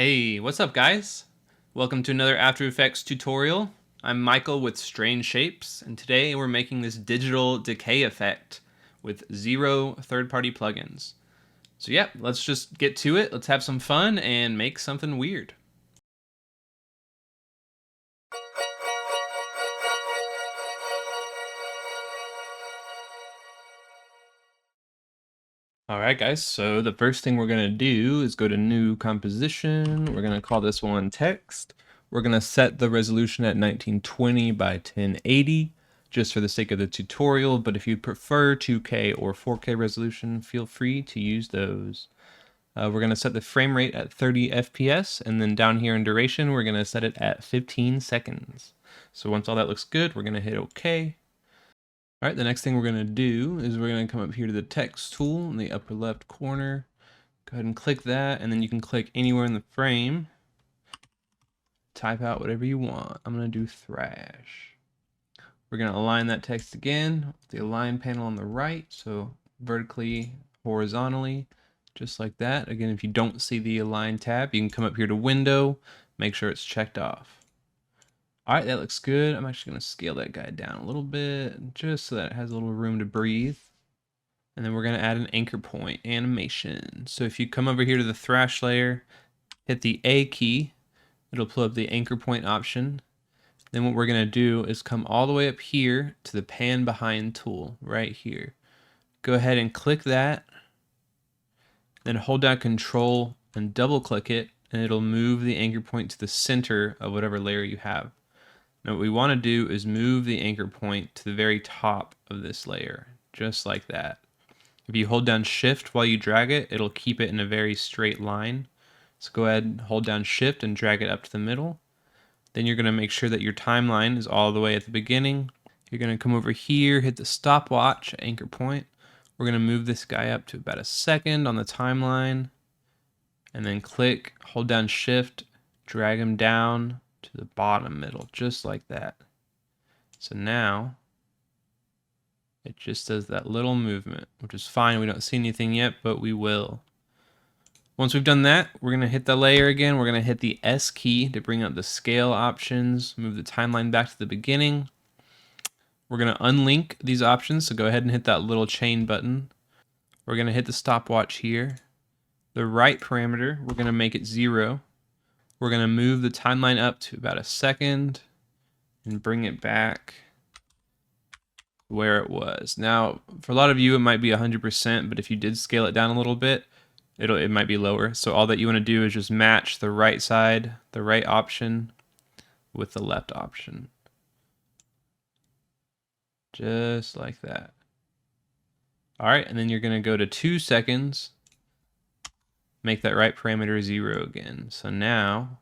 Hey, what's up guys? Welcome to another After Effects tutorial. I'm Michael with Strange Shapes, and today we're making this digital decay effect with 0 third-party plugins. So yeah, let's just get to it, let's have some fun and make something weird. Alright guys, so the first thing we're going to do is go to New Composition. We're going to call this one Text. We're going to set the resolution at 1920 by 1080 just for the sake of the tutorial, but if you prefer 2K or 4K resolution, feel free to use those. We're going to set the frame rate at 30 FPS, and then down here in duration, we're going to set it at 15 seconds. So once all that looks good, we're going to hit OK. All right, the next thing we're going to do is we're going to come up here to the text tool in the upper left corner. Go ahead and click that, and then you can click anywhere in the frame. Type out whatever you want. I'm going to do thrash. We're going to align that text again with the align panel on the right, so vertically, horizontally, just like that. Again, if you don't see the align tab, you can come up here to window, make sure it's checked off. All right, that looks good. I'm actually going to scale that guy down a little bit just so that it has a little room to breathe. And then we're going to add an anchor point animation. So if you come over here to the thrash layer, hit the A key, it'll pull up the anchor point option. Then what we're going to do is come all the way up here to the pan behind tool right here. Go ahead and click that, then hold down Control and double click it, and it'll move the anchor point to the center of whatever layer you have. Now what we want to do is move the anchor point to the very top of this layer, just like that. If you hold down Shift while you drag it, it'll keep it in a very straight line. So go ahead and hold down Shift and drag it up to the middle. Then you're going to make sure that your timeline is all the way at the beginning. You're going to come over here, hit the stopwatch anchor point. We're going to move this guy up to about a second on the timeline. And then click, hold down Shift, drag him down to the bottom middle, just like that. So now it just does that little movement, which is fine. We don't see anything yet, but we will. Once we've done that, we're going to hit the layer again. We're going to hit the S key to bring up the scale options, move the timeline back to the beginning. We're going to unlink these options, so go ahead and hit that little chain button. We're going to hit the stopwatch here. The right parameter, we're going to make it 0. We're going to move the timeline up to about a second and bring it back where it was. Now, for a lot of you, it might be 100%, but if you did scale it down a little bit, it might be lower. So all that you want to do is just match the right side, the right option, with the left option. Just like that. All right, and then you're going to go to 2 seconds. Make that right parameter 0 again. So now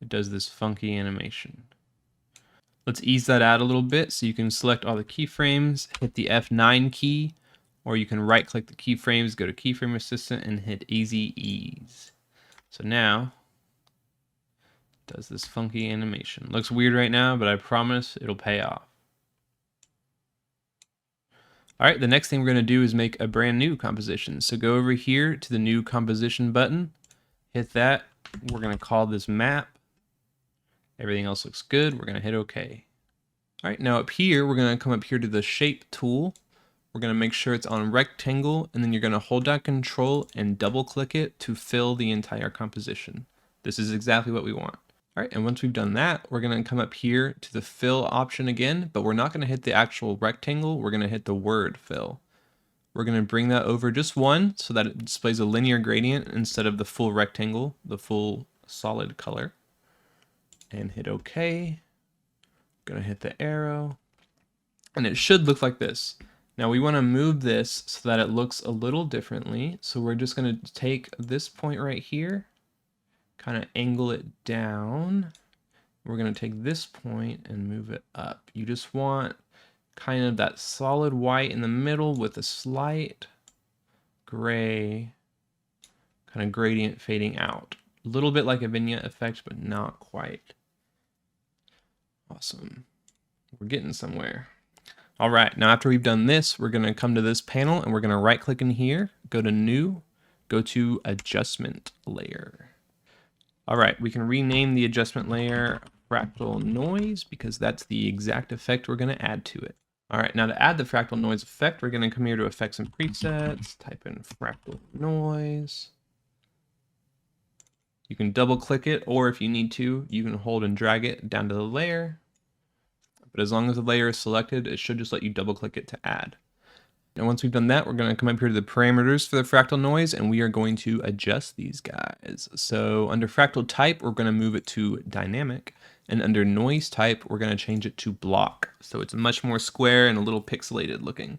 it does this funky animation. Let's ease that out a little bit so you can select all the keyframes, hit the F9 key, or you can right click the keyframes, go to keyframe assistant and hit easy ease. So now it does this funky animation. Looks weird right now, but I promise it'll pay off. All right, the next thing we're going to do is make a brand new composition. So go over here to the new composition button, hit that. We're going to call this map. Everything else looks good. We're going to hit OK. All right, now up here, we're going to come up here to the shape tool. We're going to make sure it's on rectangle, and then you're going to hold down Control and double click it to fill the entire composition. This is exactly what we want. All right, and once we've done that, we're going to come up here to the fill option again, but we're not going to hit the actual rectangle. We're going to hit the word fill. We're going to bring that over just one so that it displays a linear gradient instead of the full rectangle, the full solid color. And hit OK. Going to hit the arrow. And it should look like this. Now we want to move this so that it looks a little differently. So we're just going to take this point right here, kind of angle it down. We're going to take this point and move it up. You just want kind of that solid white in the middle with a slight gray kind of gradient fading out. A little bit like a vignette effect, but not quite. Awesome. We're getting somewhere. All right, now after we've done this, we're going to come to this panel and we're going to right click in here, go to New, go to adjustment layer. All right, we can rename the adjustment layer fractal noise because that's the exact effect we're going to add to it. All right, now to add the fractal noise effect, we're going to come here to effects and presets, type in fractal noise. You can double click it, or if you need to, you can hold and drag it down to the layer. But as long as the layer is selected, it should just let you double click it to add. And once we've done that, we're going to come up here to the parameters for the fractal noise, and we are going to adjust these guys. So under fractal type, we're going to move it to dynamic, and under noise type, we're going to change it to block. So it's much more square and a little pixelated looking.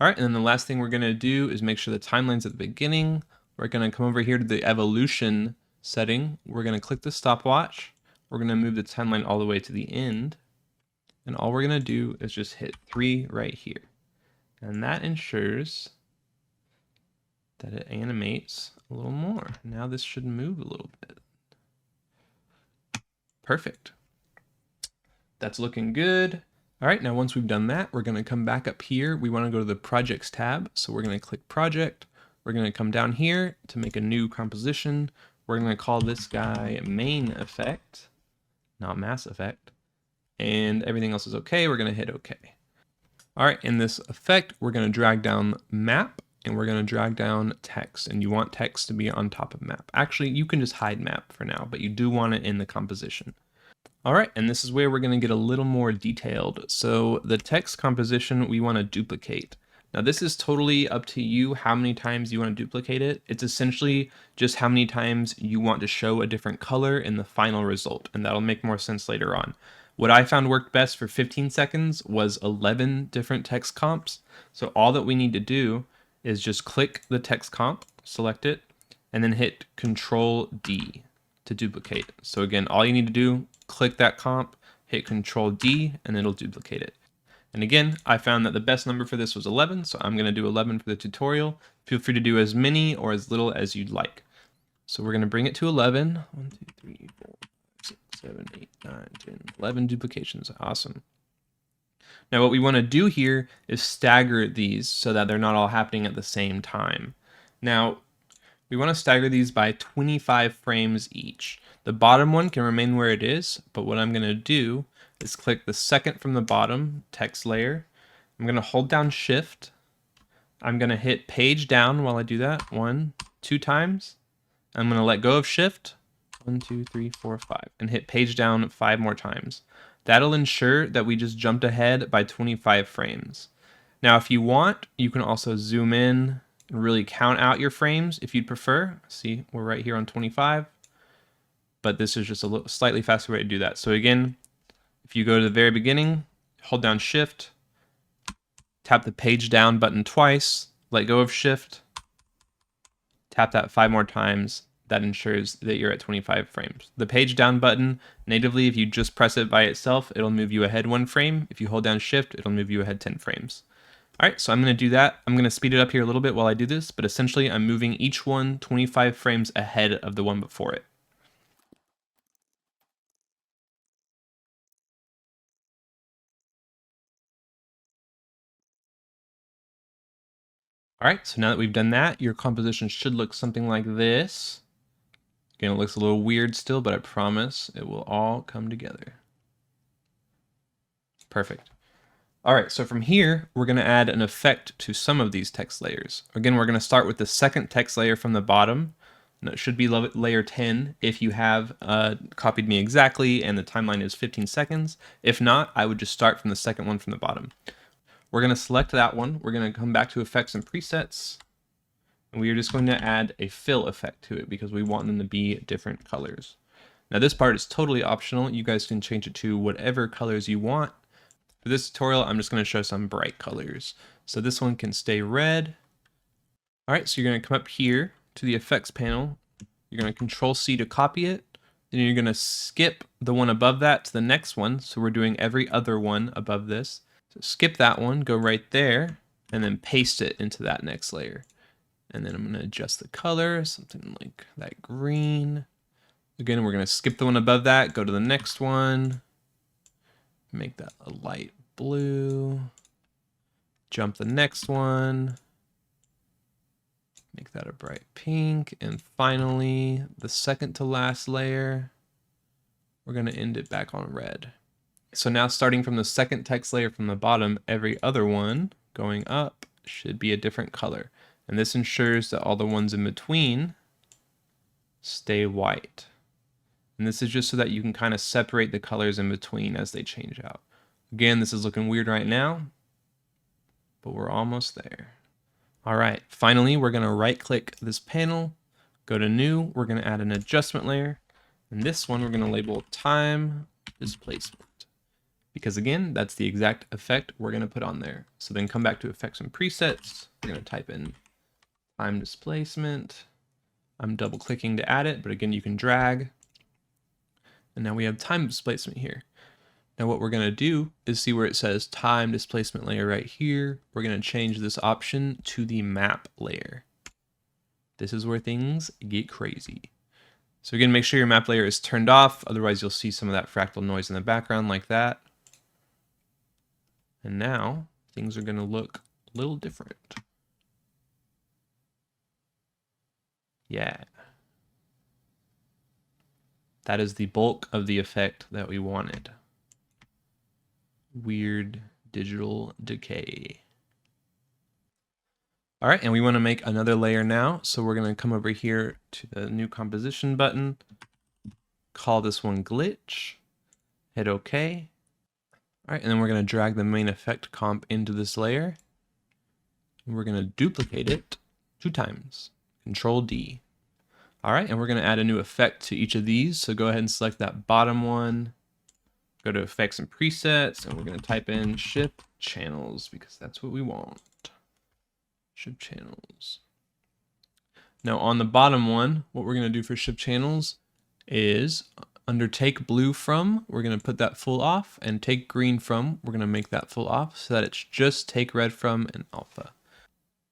All right, and then the last thing we're going to do is make sure the timeline's at the beginning. We're going to come over here to the evolution setting. We're going to click the stopwatch. We're going to move the timeline all the way to the end. And all we're going to do is just hit 3 right here. And that ensures that it animates a little more. Now this should move a little bit. Perfect. That's looking good. All right, now once we've done that, we're going to come back up here. We want to go to the projects tab. So we're going to click project. We're going to come down here to make a new composition. We're going to call this guy main effect, not mass effect. And everything else is okay. We're going to hit okay. All right, in this effect, we're going to drag down map and we're going to drag down text, and you want text to be on top of map. Actually, you can just hide map for now, but you do want it in the composition. All right, and this is where we're going to get a little more detailed. So the text composition we want to duplicate. Now this is totally up to you how many times you want to duplicate it. It's essentially just how many times you want to show a different color in the final result, and that'll make more sense later on. What I found worked best for 15 seconds was 11 different text comps. So all that we need to do is just click the text comp, select it, and then hit Control D to duplicate. So again, all you need to do, click that comp, hit Control D, and it'll duplicate it. And again, I found that the best number for this was 11, so I'm going to do 11 for the tutorial. Feel free to do as many or as little as you'd like. So we're going to bring it to 11. 1, 2, 3, 4, 6, 7, 8, 9, 10, 11 duplications. Awesome. Now what we want to do here is stagger these so that they're not all happening at the same time. Now, we want to stagger these by 25 frames each. The bottom one can remain where it is, but what I'm going to do is click the second from the bottom text layer. I'm going to hold down Shift. I'm going to hit page down while I do that 1, 2 times. I'm going to let go of Shift 1, 2, 3, 4, 5 and hit page down 5 more times. That'll ensure that we just jumped ahead by 25 frames. Now, if you want, you can also zoom in and really count out your frames if you'd prefer. See, we're right here on 25, but this is just a little slightly faster way to do that. So again, if you go to the very beginning, hold down Shift, tap the page down button twice, let go of Shift, tap that 5 more times. That ensures that you're at 25 frames. The page down button, natively, if you just press it by itself, it'll move you ahead 1 frame. If you hold down Shift, it'll move you ahead 10 frames. All right, so I'm going to do that. I'm going to speed it up here a little bit while I do this, but essentially I'm moving each one 25 frames ahead of the one before it. All right, so now that we've done that, your composition should look something like this. Again, it looks a little weird still, but I promise it will all come together. Perfect. All right, so from here, we're going to add an effect to some of these text layers. Again, we're going to start with the second text layer from the bottom. And it should be layer 10 if you have copied me exactly and the timeline is 15 seconds. If not, I would just start from the second one from the bottom. We're going to select that one. We're going to come back to effects and presets. And we are just going to add a fill effect to it because we want them to be different colors. Now this part is totally optional. You guys can change it to whatever colors you want. For this tutorial, I'm just going to show some bright colors. So this one can stay red. All right, so you're going to come up here to the effects panel. You're going to Control C to copy it. Then you're going to skip the one above that to the next one. So we're doing every other one above this. So skip that one, go right there, and then paste it into that next layer. And then I'm going to adjust the color, something like that green. Again, we're going to skip the one above that, go to the next one, make that a light blue, jump the next one, Make that a bright pink. And finally, the second to last layer, we're going to end it back on red. So now starting from the second text layer from the bottom, every other one going up should be a different color. And this ensures that all the ones in between stay white. And this is just so that you can kind of separate the colors in between as they change out. Again, this is looking weird right now, but we're almost there. All right, finally, we're gonna right click this panel, go to new, we're gonna add an adjustment layer. And this one we're gonna label time displacement. Because again, that's the exact effect we're gonna put on there. So then come back to effects and presets. We're gonna type in time displacement. I'm double clicking to add it, but again, you can drag. And now we have time displacement here. Now what we're gonna do is see where it says time displacement layer right here. We're gonna change this option to the map layer. This is where things get crazy. So again, make sure your map layer is turned off, otherwise you'll see some of that fractal noise in the background like that. And now things are gonna look a little different. Yeah. That is the bulk of the effect that we wanted. Weird digital decay. All right, and we want to make another layer now. So we're going to come over here to the new composition button, call this one glitch, hit OK. All right, and then we're going to drag the main effect comp into this layer. And we're going to duplicate it 2 times, Control D. All right, and we're going to add a new effect to each of these. So go ahead and select that bottom one, go to effects and presets, and we're going to type in ship channels because that's what we want. Ship channels. Now on the bottom one, what we're going to do for ship channels is under take blue from, we're going to put that full off, and take green from, we're going to make that full off so that it's just take red from and alpha.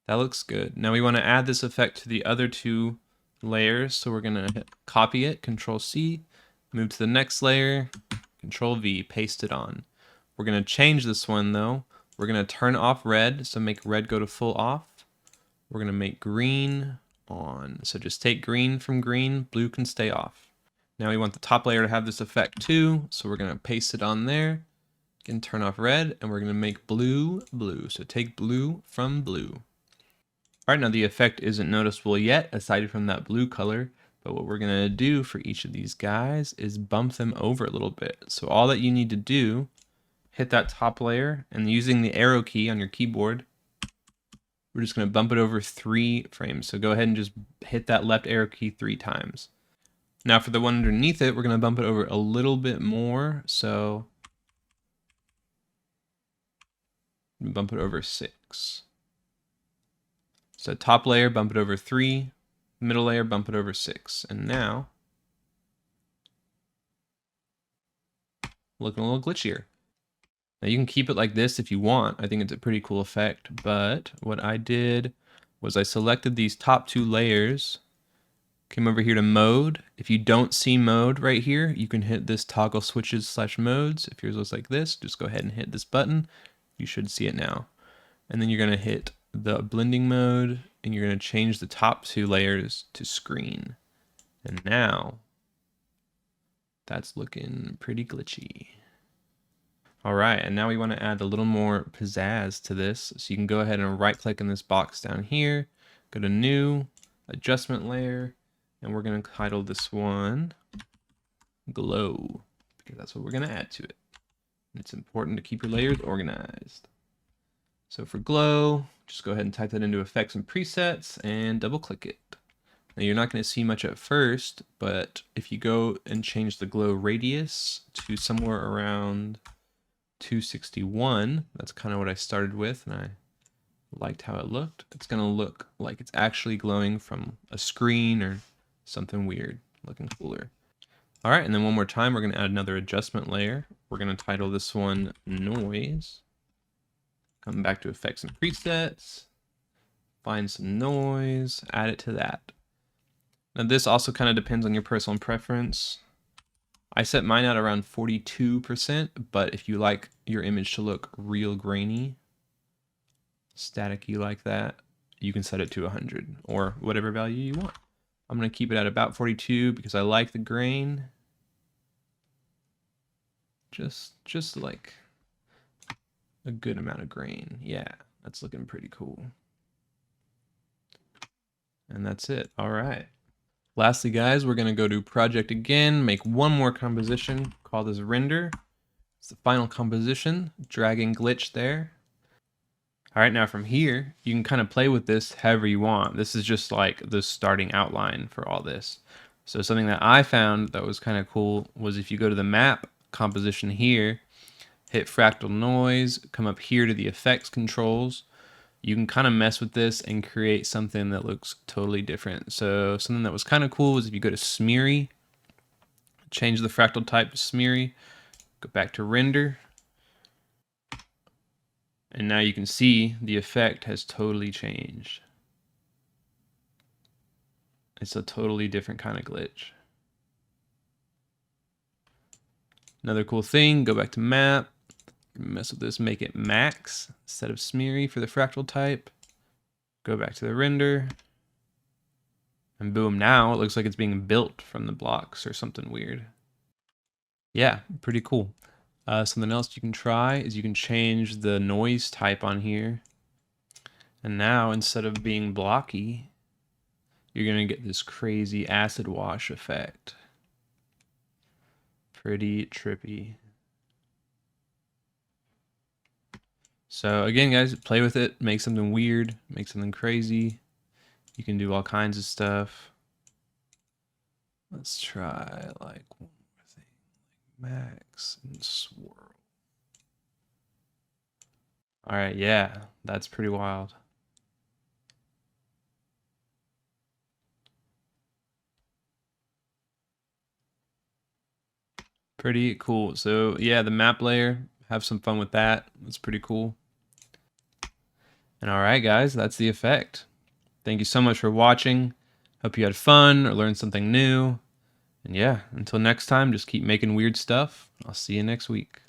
That looks good. Now we want to add this effect to the other 2 layers. So we're going to copy it, Control C, move to the next layer, Control V, paste it on. We're going to change this one though. We're going to turn off red, so make red go to full off. We're going to make green on. So just take green from green, blue can stay off. Now we want the top layer to have this effect too, so we're going to paste it on there. Again, turn off red, and we're going to make blue, blue. So take blue from blue. All right, now the effect isn't noticeable yet, aside from that blue color, but what we're going to do for each of these guys is bump them over a little bit. So all that you need to do, hit that top layer, and using the arrow key on your keyboard, we're just going to bump it over 3 frames. So go ahead and just hit that left arrow key 3 times. Now for the one underneath it, we're going to bump it over a little bit more. So bump it over 6. So top layer, bump it over 3. Middle layer, bump it over 6. And now, looking a little glitchier. Now you can keep it like this if you want. I think it's a pretty cool effect, but what I did was I selected these top 2 layers, came over here to mode. If you don't see mode right here, you can hit this toggle switches / modes. If yours looks like this, just go ahead and hit this button. You should see it now. And then you're gonna hit the blending mode and you're gonna change the top 2 layers to screen. And now that's looking pretty glitchy. All right, and now we want to add a little more pizzazz to this. So you can go ahead and right click in this box down here, go to new, adjustment layer, and we're going to title this one glow, because that's what we're going to add to it. And it's important to keep your layers organized. So for glow, just go ahead and type that into effects and presets and double click it. Now you're not going to see much at first, but if you go and change the glow radius to somewhere around 261, that's kind of what I started with, and I liked how it looked. It's going to look like it's actually glowing from a screen or something weird, looking cooler. All right, and then one more time, we're going to add another adjustment layer. We're going to title this one noise. Come back to effects and presets, find some noise, add it to that. Now this also kind of depends on your personal preference. I set mine at around 42%, but if you like your image to look real grainy, staticky like that, you can set it to 100 or whatever value you want. I'm going to keep it at about 42 because I like the grain. Just like a good amount of grain. Yeah, that's looking pretty cool. And that's it. All right. Lastly, guys, we're going to go to project again, make one more composition, call this render. It's the final composition, drag and glitch there. All right, now from here, you can kind of play with this however you want. This is just like the starting outline for all this. So something that I found that was kind of cool was if you go to the map composition here, hit fractal noise, come up here to the effects controls, you can kind of mess with this and create something that looks totally different. So something that was kind of cool was if you go to smeary, change the fractal type to smeary, go back to render, and now you can see the effect has totally changed. It's a totally different kind of glitch. Another cool thing, go back to map, mess with this, make it max instead of smeary for the fractal type. Go back to the render. And boom, now it looks like it's being built from the blocks or something weird. Yeah, pretty cool. Something else you can try is you can change the noise type on here. And now instead of being blocky, you're going to get this crazy acid wash effect. Pretty trippy. So again, guys, play with it, make something weird, make something crazy. You can do all kinds of stuff. Let's try like one more thing, like max and swirl. All right, yeah, that's pretty wild. Pretty cool. So yeah, the map layer, have some fun with that. That's pretty cool. And all right, guys, that's the effect. Thank you so much for watching. Hope you had fun or learned something new. And yeah, until next time, just keep making weird stuff. I'll see you next week.